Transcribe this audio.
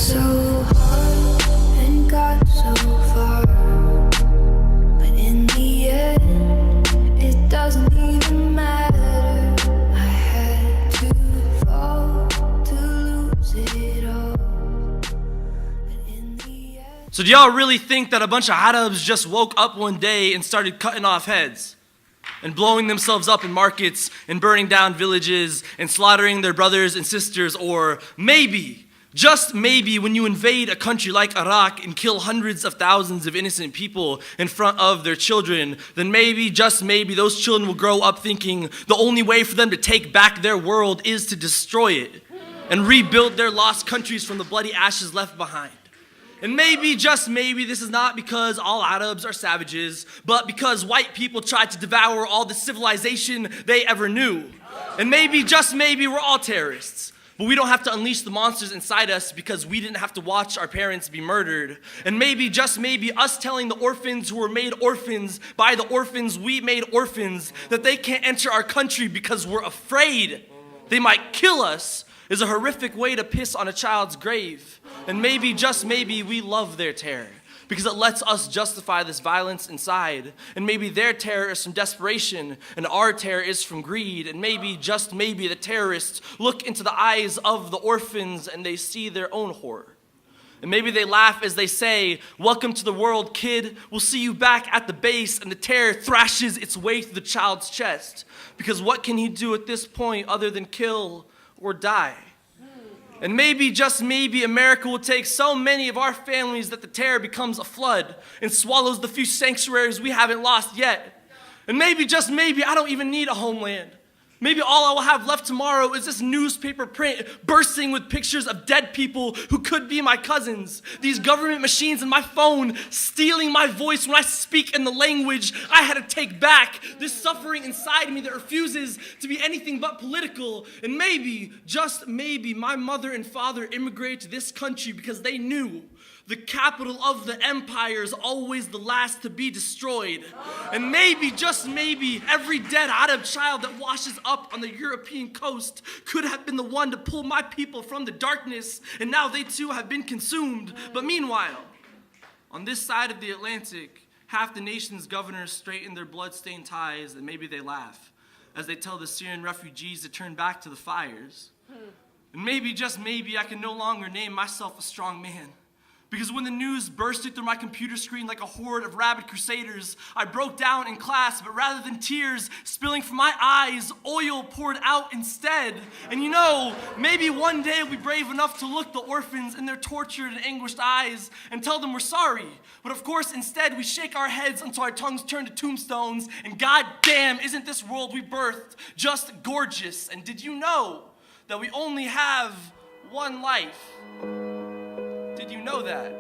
so hard and got so far, but in the end, it doesn't even matter. I had to fall to lose it all, but in the end. So do y'all really think that a bunch of Arabs just woke up one day and started cutting off heads and blowing themselves up in markets and burning down villages and slaughtering their brothers and sisters? Or maybe, just maybe, when you invade a country like Iraq and kill hundreds of thousands of innocent people in front of their children, then maybe, just maybe, those children will grow up thinking the only way for them to take back their world is to destroy it and rebuild their lost countries from the bloody ashes left behind. And maybe, just maybe, this is not because all Arabs are savages, but because white people tried to devour all the civilization they ever knew. And maybe, just maybe, we're all terrorists. But we don't have to unleash the monsters inside us because we didn't have to watch our parents be murdered. And maybe, just maybe, us telling the orphans who were made orphans by the orphans we made orphans that they can't enter our country because we're afraid they might kill us is a horrific way to piss on a child's grave. And maybe, just maybe, we love their terror because it lets us justify this violence inside. And maybe their terror is from desperation and our terror is from greed. And maybe, just maybe, the terrorists look into the eyes of the orphans and they see their own horror. And maybe they laugh as they say, "Welcome to the world, kid. We'll see you back at the base." And the terror thrashes its way through the child's chest. Because what can he do at this point other than kill or die? And maybe, just maybe, America will take so many of our families that the terror becomes a flood and swallows the few sanctuaries we haven't lost yet. And maybe, just maybe, I don't even need a homeland. Maybe all I will have left tomorrow is this newspaper print bursting with pictures of dead people who could be my cousins. These government machines and my phone stealing my voice when I speak in the language I had to take back. This suffering inside me that refuses to be anything but political. And maybe, just maybe, my mother and father immigrated to this country because they knew the capital of the empire is always the last to be destroyed. And maybe, just maybe, every dead Arab child that washes up on the European coast could have been the one to pull my people from the darkness, and now they too have been consumed. But meanwhile, on this side of the Atlantic, half the nation's governors straighten their blood-stained ties, and maybe they laugh as they tell the Syrian refugees to turn back to the fires. And maybe, just maybe, I can no longer name myself a strong man. Because when the news bursted through my computer screen like a horde of rabid crusaders, I broke down in class, but rather than tears spilling from my eyes, oil poured out instead. And you know, maybe one day we'll be brave enough to look the orphans in their tortured and anguished eyes and tell them we're sorry. But of course, instead, we shake our heads until our tongues turn to tombstones, and goddamn, isn't this world we birthed just gorgeous? And did you know that we only have one life? Did you know that?